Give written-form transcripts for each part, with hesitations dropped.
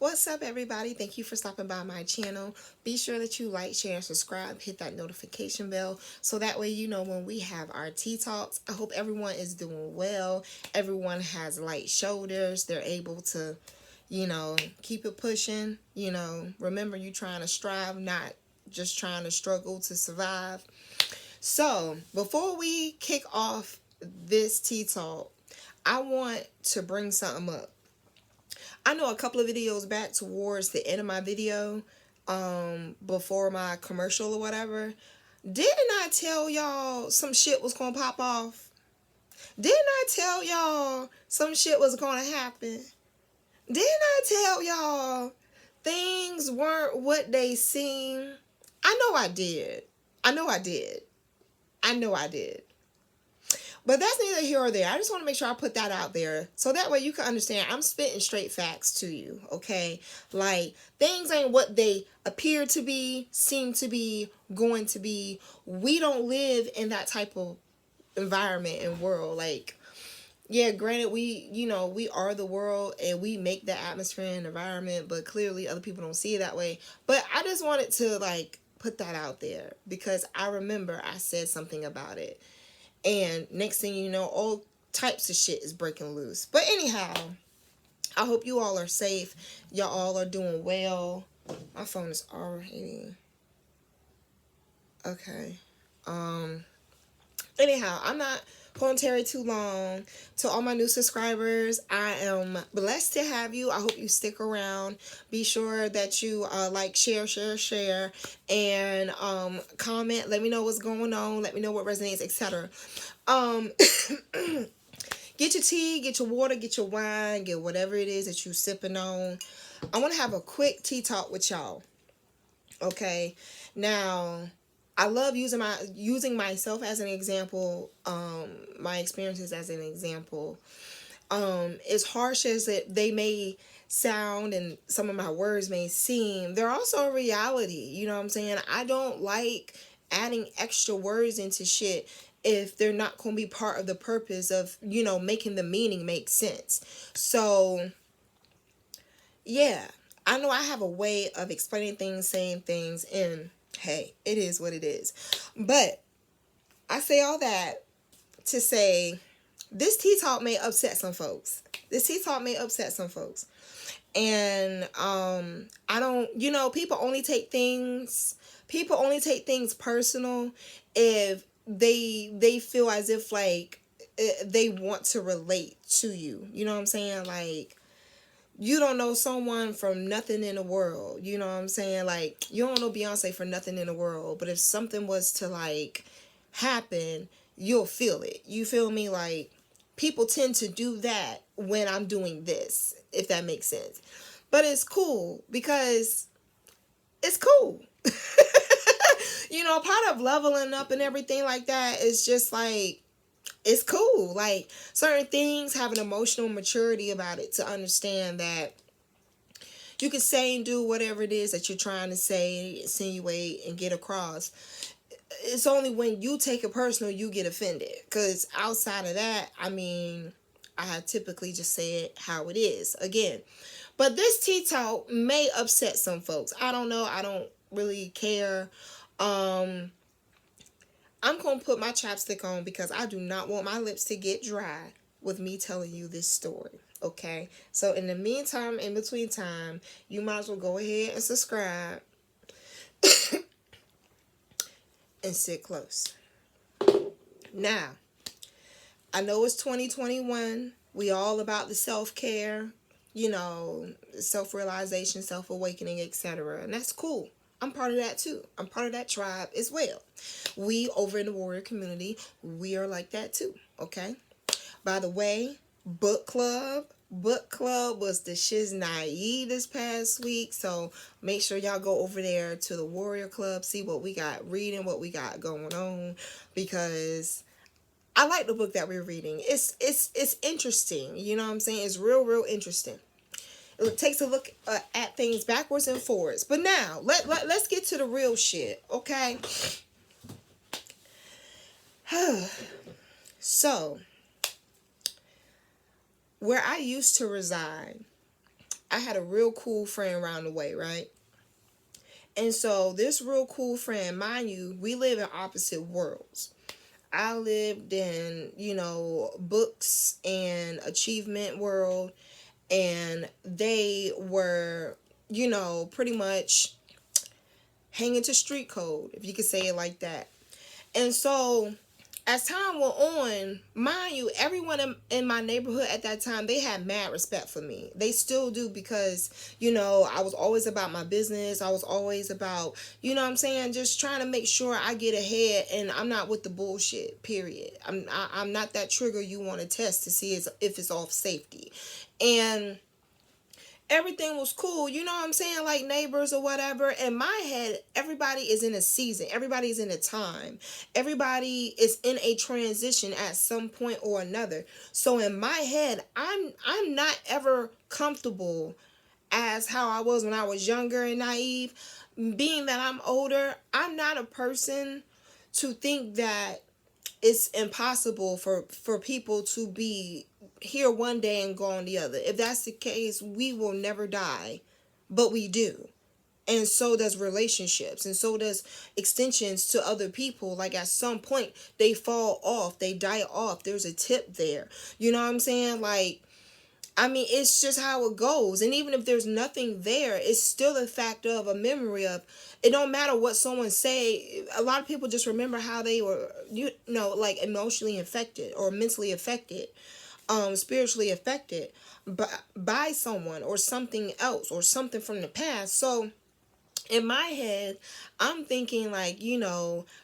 What's up, everybody? Thank you for stopping by my channel. Be sure that you like, share, and subscribe. Hit that notification bell so that way you know when we have our tea talks. I hope everyone is doing well. Everyone has light shoulders. They're able to, keep it pushing. Remember, you trying to strive, not just trying to struggle to survive. So, before we kick off this tea talk, I want to bring something up. I know a couple of videos back towards the end of my video, before my commercial or whatever, didn't I tell y'all some shit was gonna pop off? Didn't I tell y'all some shit was gonna happen? Didn't I tell y'all things weren't what they seem? I know I did. I know I did. I know I did. But that's neither here or there. I just want to make sure I put that out there so that way you can understand I'm spitting straight facts to you, okay? Like, things ain't what they appear to be, seem to be, going to be. We don't live in that type of environment and world. Like, yeah, granted, we are the world and we make the atmosphere and environment, but clearly other people don't see it that way. But I just wanted to, put that out there because I remember I said something about it. And next thing you know, all types of shit is breaking loose. But anyhow, I hope you all are safe. Y'all all are doing well. My phone is already okay. Anyhow, I'm not going to tarry too long. To all my new subscribers, I am blessed to have you. I hope you stick around. Be sure that you like, share, and comment. Let me know what's going on. Let me know what resonates, etc. Get your tea, get your water, get your wine, get whatever it is that you sipping on. I want to have a quick tea talk with y'all. Okay, now I love using myself as an example, my experiences as an example. As harsh as they may sound and some of my words may seem, they're also a reality. You know what I'm saying? I don't like adding extra words into shit if they're not going to be part of the purpose of, making the meaning make sense. So, yeah, I know I have a way of explaining things, saying things, and hey, it is what it is. But I say all that to say this tea talk may upset some folks. This tea talk may upset some folks. And I don't, people only take things personal if they feel as if they want to relate to you. You know what I'm saying? Like, you don't know someone from nothing in the world. You know what I'm saying? Like, you don't know Beyonce for nothing in the world. But if something was to happen, you'll feel it. You feel me? Like, people tend to do that when I'm doing this, if that makes sense. But it's cool because it's cool. Part of leveling up and everything like that is just like, it's cool. Like, certain things have an emotional maturity about it to understand that you can say and do whatever it is that you're trying to say, insinuate, and get across. It's only when you take it personal you get offended. Because outside of that, I typically just say it how it is. Again. But this tea talk may upset some folks. I don't know. I don't really care. I'm going to put my chapstick on because I do not want my lips to get dry with me telling you this story. Okay? So in the meantime, in between time, you might as well go ahead and subscribe and sit close. Now, I know it's 2021. We all about the self-care, self-realization, self-awakening, etc. And that's cool. I'm part of that too. I'm part of that tribe as well. We over in the warrior community, we are like that too. Okay? By the way, book club was the shiznai this past week. So make sure y'all go over there to the warrior club, see what we got reading, what we got going on, because I like the book that we're reading. It's interesting. You know what I'm saying? It's real interesting. It takes a look at things backwards and forwards. But now, let's get to the real shit, okay? So, where I used to reside, I had a real cool friend around the way, right? And so this real cool friend, mind you, we live in opposite worlds. I lived in, books and achievement world, and they were, pretty much hanging to street code, if you could say it like that. And so as time went on, mind you, everyone in my neighborhood at that time, they had mad respect for me. They still do, because, I was always about my business. I was always about, what I'm saying, just trying to make sure I get ahead, and I'm not with the bullshit, period. I'm not that trigger you want to test to see if it's off safety. And everything was cool, you know what I'm saying, like neighbors or whatever. In my head, everybody is in a season, everybody's in a time, everybody is in a transition at some point or another. So in my head, I'm not ever comfortable as how I was when I was younger and naive. Being that I'm older, I'm not a person to think that it's impossible for people to be here one day and gone the other. If that's the case, we will never die, but we do. And so does relationships, and so does extensions to other people. Like at some point they fall off, they die off, there's a tip there, you know what I'm saying? Like, I mean, it's just how it goes. And even if there's nothing there, it's still a fact of a memory of, it don't matter what someone say. A lot of people just remember how they were, like emotionally affected or mentally affected, spiritually affected by someone or something else or something from the past. So in my head, I'm thinking like,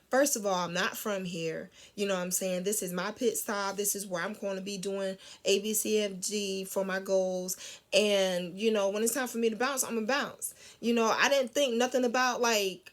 first of all, I'm not from here. You know what I'm saying? This is my pit stop. This is where I'm going to be doing ABCFG for my goals. And, when it's time for me to bounce, I'm going to bounce. I didn't think nothing about like,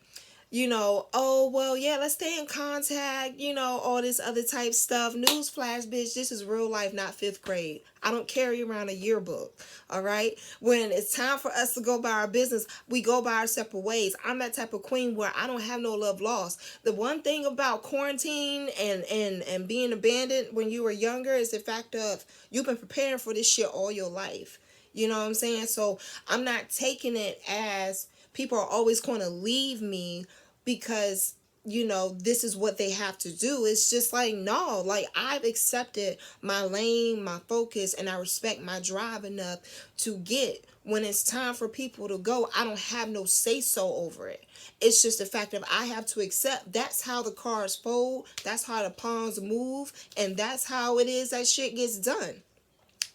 oh, well, yeah, let's stay in contact, all this other type stuff. Newsflash, bitch, this is real life, not fifth grade. I don't carry around a yearbook, all right? When it's time for us to go by our business, we go by our separate ways. I'm that type of queen where I don't have no love lost. The one thing about quarantine and being abandoned when you were younger is the fact of you've been preparing for this shit all your life. You know what I'm saying? So I'm not taking it as people are always going to leave me because this is what they have to do. It's just like, no, like I've accepted my lane, my focus, and I respect my drive enough to get when it's time for people to go. I don't have no say so over it. It's just the fact that I have to accept that's how the cards fold, that's how the pawns move, and that's how it is that shit gets done.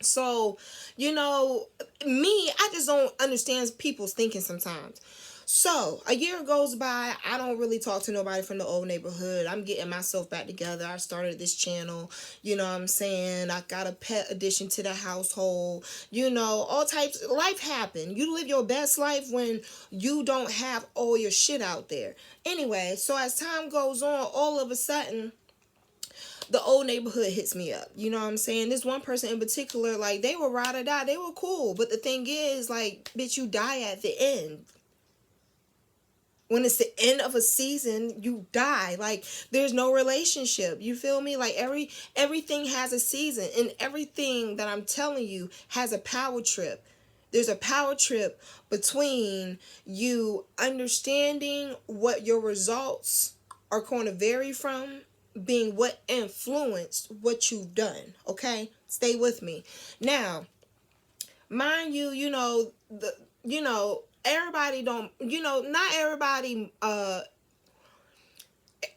So, me, I just don't understand people's thinking sometimes. So, a year goes by, I don't really talk to nobody from the old neighborhood. I'm getting myself back together. I started this channel, you know what I'm saying? I got a pet addition to the household, all types. Life happen. You live your best life when you don't have all your shit out there. Anyway, so as time goes on, all of a sudden, the old neighborhood hits me up. You know what I'm saying? This one person in particular, like, they were ride or die. They were cool. But the thing is, like, bitch, you die at the end. When it's the end of a season, you die. Like, there's no relationship. You feel me? Like, everything has a season. And everything that I'm telling you has a power trip. There's a power trip between you understanding what your results are going to vary from being what influenced what you've done. Okay? Stay with me. Now, mind you, everybody don't, not everybody,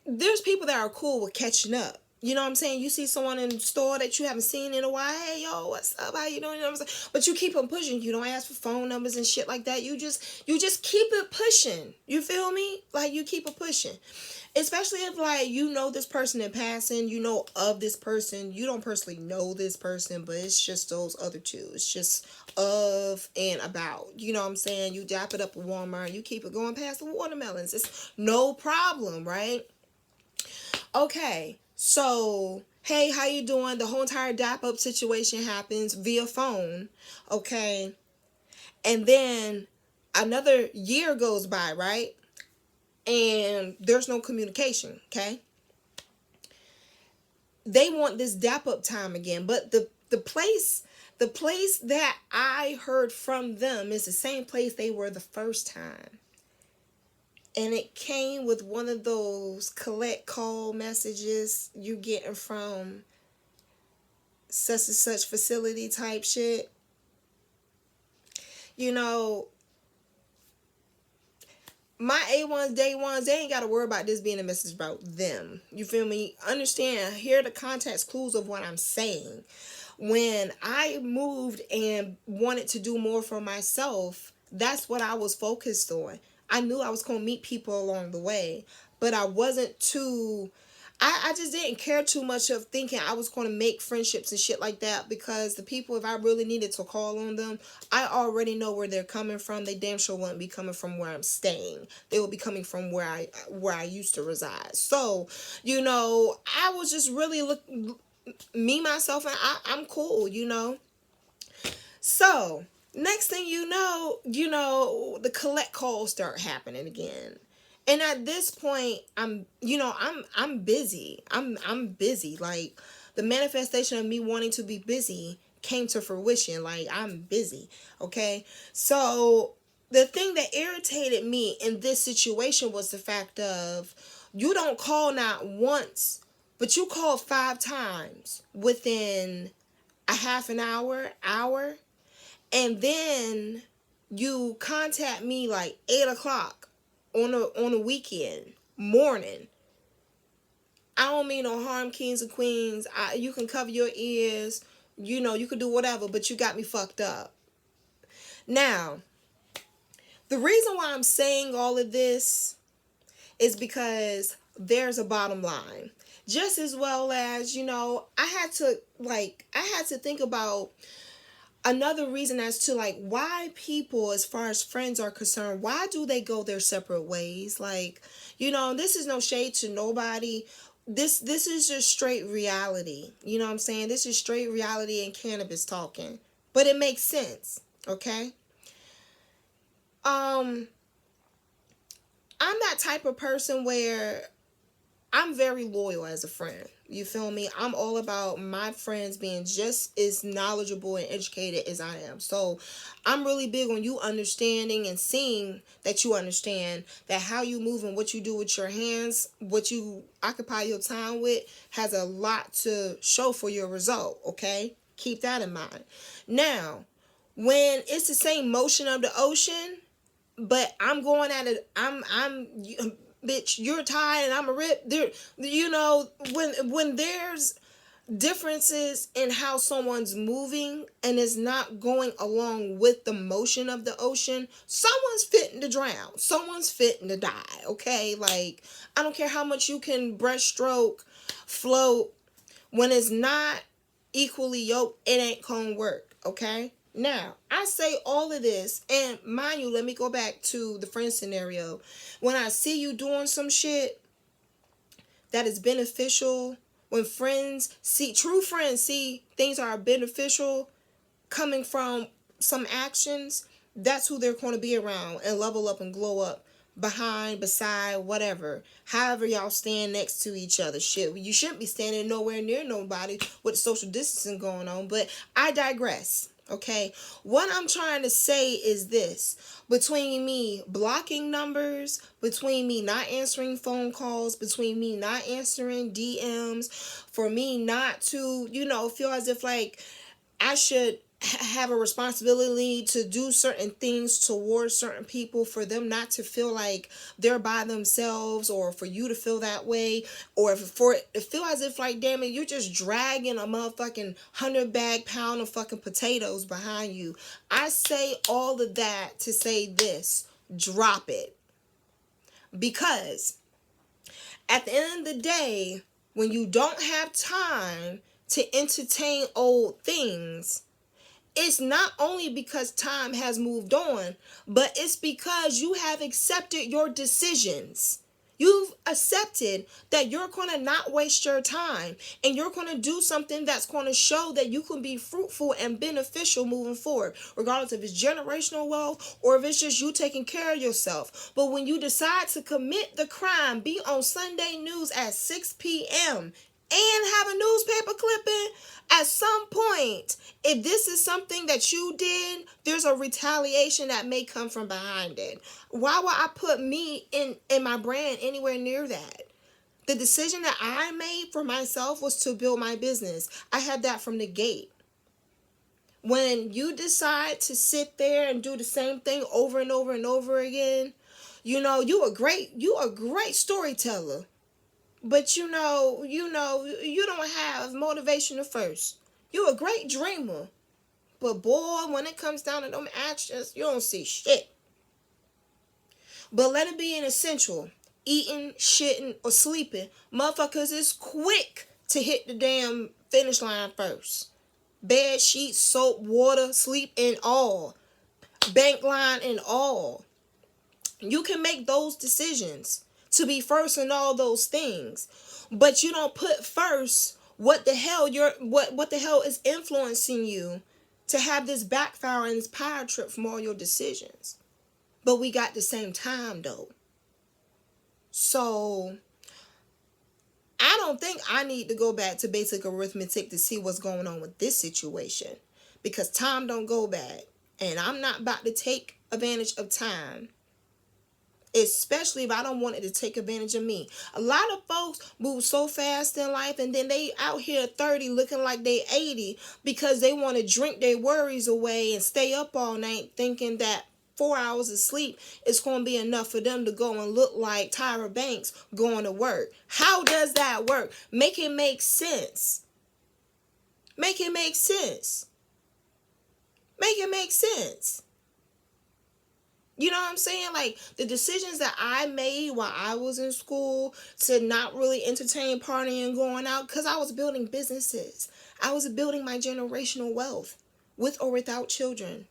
there's people that are cool with catching up. You know what I'm saying? You see someone in the store that you haven't seen in a while. Hey, yo, what's up? How you doing? You know what I'm saying? But you keep on pushing. You don't ask for phone numbers and shit like that. You just keep it pushing. You feel me? Like, you keep it pushing. Especially if, like, this person in passing, of this person. You don't personally know this person, but it's just those other two. It's just of and about. You know what I'm saying? You dap it up at Walmart. You keep it going past the watermelons. It's no problem, right? Okay, so, hey, how you doing? The whole entire dap up situation happens via phone, okay? And then another year goes by, right? And there's no communication, okay? they want this dap up time again. But the place that I heard from them is the same place they were the first time. And it came with one of those collect call messages you getting from such and such facility type shit. You know, my A1s, day ones, they ain't got to worry about this being a message about them. You feel me? Understand, hear the context clues of what I'm saying. When I moved and wanted to do more for myself, that's what I was focused on. I knew I was going to meet people along the way, but I wasn't too I just didn't care too much of thinking I was going to make friendships and shit like that, because the people, if I really needed to call on them, I already know where they're coming from. They damn sure wouldn't be coming from where I'm staying. They would be coming from where I used to reside. So, I was just really me, myself, and I'm cool, So, next thing the collect calls start happening again. And at this point, I'm busy. I'm busy. Like, the manifestation of me wanting to be busy came to fruition. Like, I'm busy. Okay? So, the thing that irritated me in this situation was the fact of, you don't call not once, but you call 5 times within a half an hour, and then you contact me like 8 o'clock on a weekend morning. I don't mean no harm, kings and queens. You can cover your ears. You can do whatever, but you got me fucked up. Now, the reason why I'm saying all of this is because there's a bottom line. Just as well as, I had to think about another reason as to, like, why people, as far as friends are concerned, why do they go their separate ways? Like, this is no shade to nobody. This is just straight reality. You know what I'm saying? This is straight reality and cannabis talking. But it makes sense, okay? I'm that type of person where I'm very loyal as a friend. You feel me? I'm all about my friends being just as knowledgeable and educated as I am. So I'm really big on you understanding and seeing that you understand that how you move and what you do with your hands, what you occupy your time with, has a lot to show for your result, okay? Keep that in mind. Now, when it's the same motion of the ocean, but I'm going at it, I'm bitch, you're tired and I'm a rip. There, when there's differences in how someone's moving and is not going along with the motion of the ocean, someone's fitting to drown. Someone's fitting to die. Okay, like, I don't care how much you can breaststroke, float, when it's not equally yoked, it ain't gonna work. Okay. Now, I say all of this, and mind you, let me go back to the friend scenario. When I see you doing some shit that is beneficial, when true friends see things are beneficial coming from some actions, that's who they're going to be around and level up and glow up behind, beside, whatever. However y'all stand next to each other. Shit, you shouldn't be standing nowhere near nobody with social distancing going on, but I digress. Okay, what I'm trying to say is this: between me blocking numbers, between me not answering phone calls, between me not answering DMs, for me not to, feel as if like I should have a responsibility to do certain things towards certain people, for them not to feel like they're by themselves, or for you to feel that way, or for it to feel as if like, damn it, you're just dragging a motherfucking 100 pound of fucking potatoes behind you. I say all of that to say this: drop it. Because at the end of the day, when you don't have time to entertain old things, it's not only because time has moved on, but it's because you have accepted your decisions. You've accepted that you're going to not waste your time, and you're going to do something that's going to show that you can be fruitful and beneficial moving forward, regardless if it's generational wealth or if it's just you taking care of yourself. But when you decide to commit the crime, be on Sunday news at 6 p.m., and have a newspaper clipping, at some point, if this is something that you did, there's a retaliation that may come from behind it. Why would I put me in my brand anywhere near that? The decision that I made for myself was to build my business. I had that from the gate. When you decide to sit there and do the same thing over and over and over again, you know, you a great storyteller. But you don't have motivation at first. You a great dreamer. But boy, when it comes down to them actions, you don't see shit. But let it be an essential. Eating, shitting, or sleeping. Motherfuckers is quick to hit the damn finish line first. Bed sheets, soap, water, sleep, and all. Bank line and all. You can make those decisions to be first in all those things. But you don't put first what the hell is influencing you to have this backfire and this power trip from all your decisions. But we got the same time though. So I don't think I need to go back to basic arithmetic to see what's going on with this situation, because time don't go back, and I'm not about to take advantage of time, especially if I don't want it to take advantage of me. A lot of folks move so fast in life, and then they out here at 30 looking like they 80 because they want to drink their worries away and stay up all night thinking that 4 hours of sleep is going to be enough for them to go and look like Tyra Banks going to work. How does that work? Make it make sense. Make it make sense. Make it make sense. You know what I'm saying? Like, the decisions that I made while I was in school to not really entertain partying and going out, because I was building businesses. I was building my generational wealth with or without children.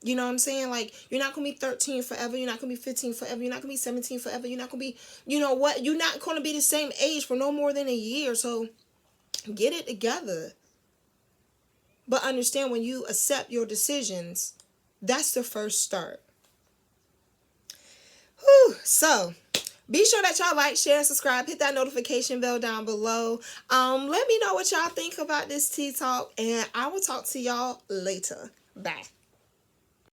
You know what I'm saying? Like, you're not going to be 13 forever. You're not going to be 15 forever. You're not going to be 17 forever. You're not going to be, you know what? You're not going to be the same age for no more than a year. So get it together. But understand, when you accept your decisions, that's the first start. Whew. So be sure that y'all like, share, subscribe, hit that notification bell down below. Let me know what y'all think about this tea talk, and I will talk to y'all later. Bye.